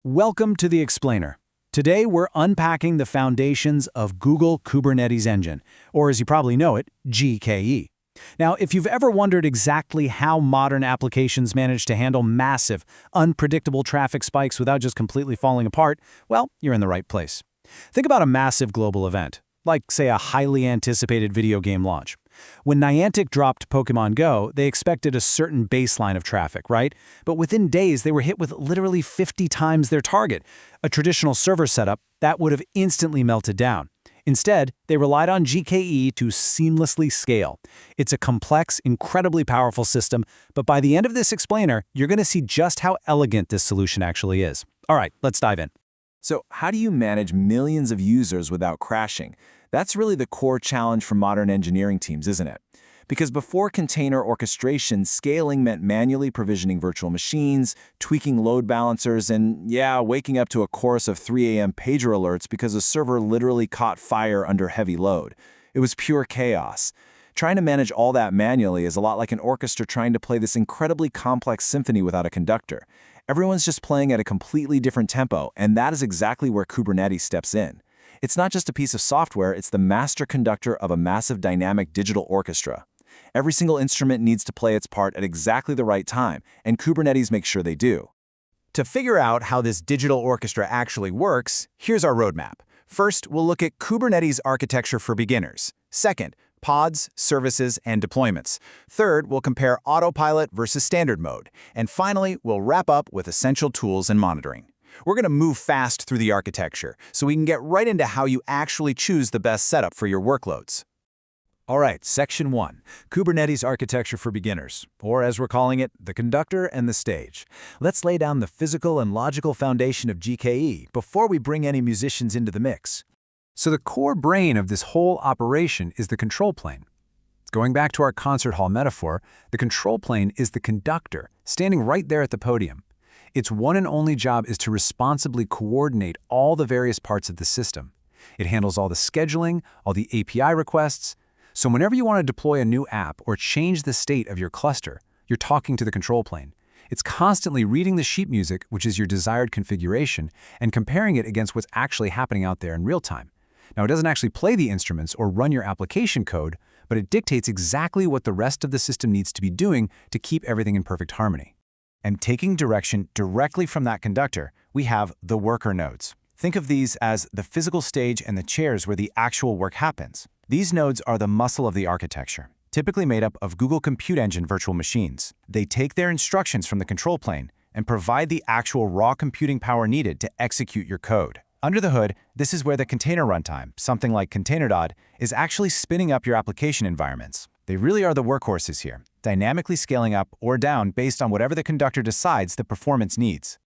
Welcome to the Explainer. Today we're unpacking the foundations of Google Kubernetes Engine, or as you probably know it, GKE. Now, if you've ever wondered exactly how modern applications manage to handle massive, unpredictable traffic spikes without just completely falling apart, well, you're in the right place. Think about a massive global event, like, say, a highly anticipated video game launch. When Niantic dropped Pokémon Go, they expected a certain baseline of traffic, right? But within days, they were hit with literally 50 times their target. A traditional server setup, that would have instantly melted down. Instead, they relied on GKE to seamlessly scale. It's a complex, incredibly powerful system, but by the end of this explainer, you're going to see just how elegant this solution actually is. All right, let's dive in. So how do you manage millions of users without crashing? That's really the core challenge for modern engineering teams, isn't it? Because before container orchestration, scaling meant manually provisioning virtual machines, tweaking load balancers, and waking up to a chorus of 3 a.m. pager alerts because a server literally caught fire under heavy load. It was pure chaos. Trying to manage all that manually is a lot like an orchestra trying to play this incredibly complex symphony without a conductor. Everyone's just playing at a completely different tempo, and that is exactly where Kubernetes steps in. It's not just a piece of software, it's the master conductor of a massive dynamic digital orchestra. Every single instrument needs to play its part at exactly the right time, and Kubernetes makes sure they do. To figure out how this digital orchestra actually works, here's our roadmap. First, we'll look at Kubernetes architecture for beginners. Second, pods, services, and deployments. Third, we'll compare autopilot versus standard mode. And finally, we'll wrap up with essential tools and monitoring. We're going to move fast through the architecture, so we can get right into how you actually choose the best setup for your workloads. All right, Section 1, Kubernetes architecture for beginners, or as we're calling it, the conductor and the stage. Let's lay down the physical and logical foundation of GKE before we bring any musicians into the mix. So the core brain of this whole operation is the control plane. Going back to our concert hall metaphor, the control plane is the conductor, standing right there at the podium. Its one and only job is to responsibly coordinate all the various parts of the system. It handles all the scheduling, all the API requests. So whenever you want to deploy a new app or change the state of your cluster, you're talking to the control plane. It's constantly reading the sheet music, which is your desired configuration, and comparing it against what's actually happening out there in real time. Now, it doesn't actually play the instruments or run your application code, but it dictates exactly what the rest of the system needs to be doing to keep everything in perfect harmony. And taking direction directly from that conductor, we have the worker nodes. Think of these as the physical stage and the chairs where the actual work happens. These nodes are the muscle of the architecture, typically made up of Google Compute Engine virtual machines. They take their instructions from the control plane and provide the actual raw computing power needed to execute your code. Under the hood, this is where the container runtime, something like containerised, is actually spinning up your application environments. They really are the workhorses here, dynamically scaling up or down based on whatever the conductor decides the performance needs.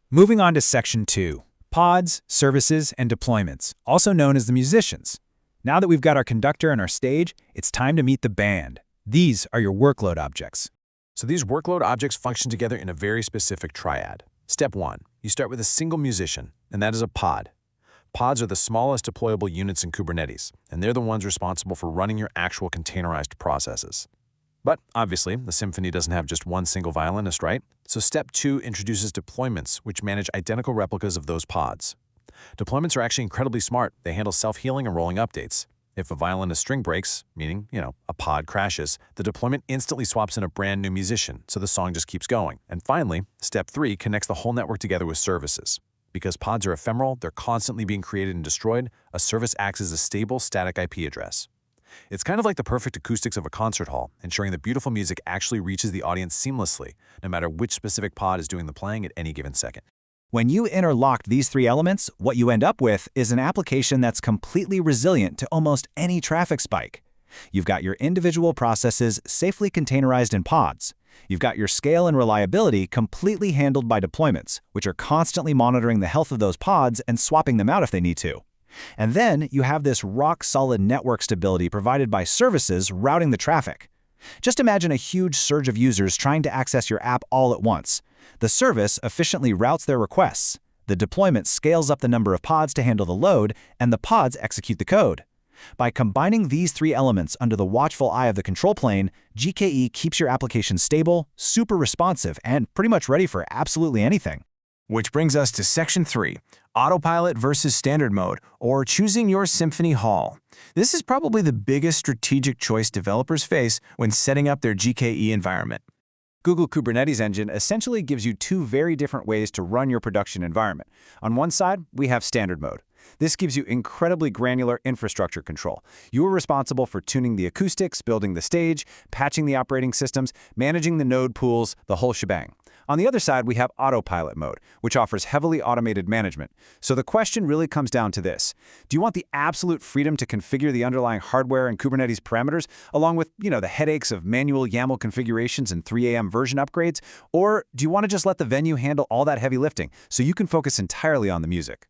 Moving on to Section 2, pods, services, and deployments, also known as the musicians. Now that we've got our conductor and our stage, it's time to meet the band. These are your workload objects. So these workload objects function together in a very specific triad. Step 1, you start with a single musician, and that is a pod. Pods are the smallest deployable units in Kubernetes, and they're the ones responsible for running your actual containerized processes. But obviously, the symphony doesn't have just one single violinist, right? So Step 2 introduces deployments, which manage identical replicas of those pods. Deployments are actually incredibly smart. They handle self-healing and rolling updates. If a violinist string breaks, meaning, a pod crashes, the deployment instantly swaps in a brand new musician, so the song just keeps going. And finally, Step 3 connects the whole network together with services. Because pods are ephemeral, they're constantly being created and destroyed, a service acts as a stable, static IP address. It's kind of like the perfect acoustics of a concert hall, ensuring that beautiful music actually reaches the audience seamlessly, no matter which specific pod is doing the playing at any given second. When you interlocked these three elements, what you end up with is an application that's completely resilient to almost any traffic spike. You've got your individual processes safely containerized in pods. You've got your scale and reliability completely handled by deployments, which are constantly monitoring the health of those pods and swapping them out if they need to. And then you have this rock-solid network stability provided by services routing the traffic. Just imagine a huge surge of users trying to access your app all at once. The service efficiently routes their requests. The deployment scales up the number of pods to handle the load, and the pods execute the code. By combining these three elements under the watchful eye of the control plane, GKE keeps your application stable, super responsive, and pretty much ready for absolutely anything. Which brings us to Section 3, Autopilot versus Standard Mode, or choosing your Symphony Hall. This is probably the biggest strategic choice developers face when setting up their GKE environment. Google Kubernetes Engine essentially gives you two very different ways to run your production environment. On one side, we have Standard Mode. This gives you incredibly granular infrastructure control. You are responsible for tuning the acoustics, building the stage, patching the operating systems, managing the node pools, the whole shebang. On the other side, we have Autopilot mode, which offers heavily automated management. So the question really comes down to this. Do you want the absolute freedom to configure the underlying hardware and Kubernetes parameters, along with, the headaches of manual YAML configurations and 3 a.m. version upgrades? Or do you want to just let the venue handle all that heavy lifting so you can focus entirely on the music?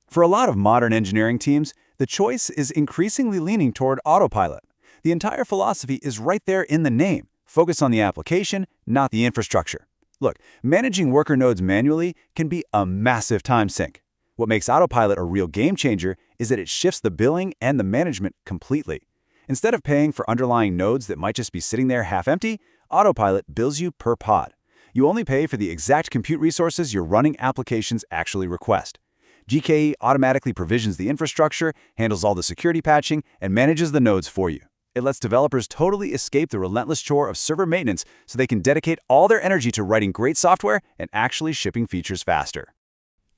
For a lot of modern engineering teams, the choice is increasingly leaning toward Autopilot. The entire philosophy is right there in the name. Focus on the application, not the infrastructure. Look, managing worker nodes manually can be a massive time sink. What makes Autopilot a real game changer is that it shifts the billing and the management completely. Instead of paying for underlying nodes that might just be sitting there half empty, Autopilot bills you per pod. You only pay for the exact compute resources your running applications actually request. GKE automatically provisions the infrastructure, handles all the security patching, and manages the nodes for you. It lets developers totally escape the relentless chore of server maintenance so they can dedicate all their energy to writing great software and actually shipping features faster.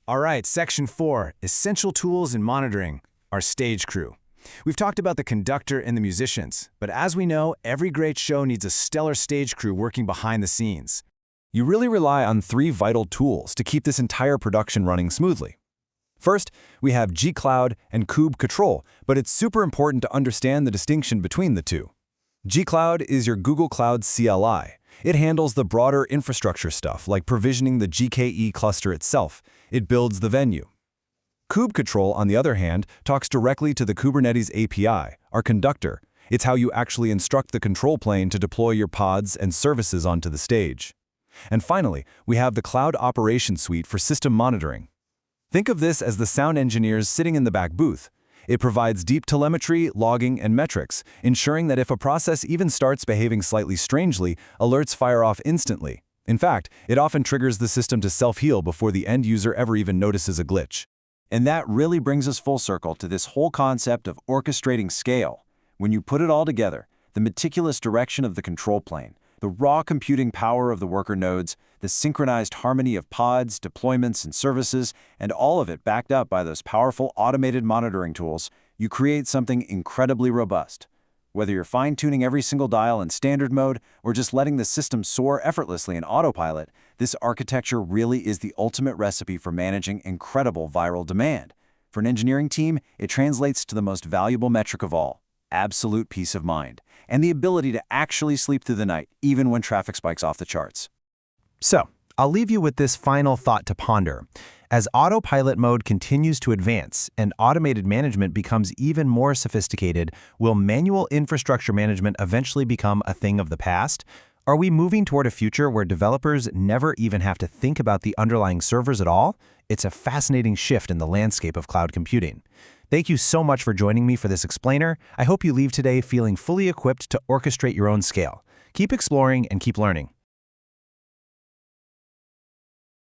All right, Section 4, Essential Tools in Monitoring, our stage crew. We've talked about the conductor and the musicians, but as we know, every great show needs a stellar stage crew working behind the scenes. You really rely on 3 vital tools to keep this entire production running smoothly. First, we have gcloud and kubectl, but it's super important to understand the distinction between the two. Gcloud is your Google Cloud CLI. It handles the broader infrastructure stuff, like provisioning the GKE cluster itself. It builds the venue. Kubectl, on the other hand, talks directly to the Kubernetes API, our conductor. It's how you actually instruct the control plane to deploy your pods and services onto the stage. And finally, we have the Cloud Operations Suite for system monitoring. Think of this as the sound engineers sitting in the back booth. It provides deep telemetry, logging, and metrics, ensuring that if a process even starts behaving slightly strangely, alerts fire off instantly. In fact, it often triggers the system to self-heal before the end user ever even notices a glitch. And that really brings us full circle to this whole concept of orchestrating scale. When you put it all together, the meticulous direction of the control plane, the raw computing power of the worker nodes, the synchronized harmony of pods, deployments, and services, and all of it backed up by those powerful automated monitoring tools, you create something incredibly robust. Whether you're fine-tuning every single dial in standard mode or just letting the system soar effortlessly in autopilot, this architecture really is the ultimate recipe for managing incredible viral demand. For an engineering team, it translates to the most valuable metric of all: absolute peace of mind, and the ability to actually sleep through the night, even when traffic spikes off the charts. So, I'll leave you with this final thought to ponder. As autopilot mode continues to advance and automated management becomes even more sophisticated, will manual infrastructure management eventually become a thing of the past? Are we moving toward a future where developers never even have to think about the underlying servers at all? It's a fascinating shift in the landscape of cloud computing. Thank you so much for joining me for this explainer. I hope you leave today feeling fully equipped to orchestrate your own scale. Keep exploring and keep learning.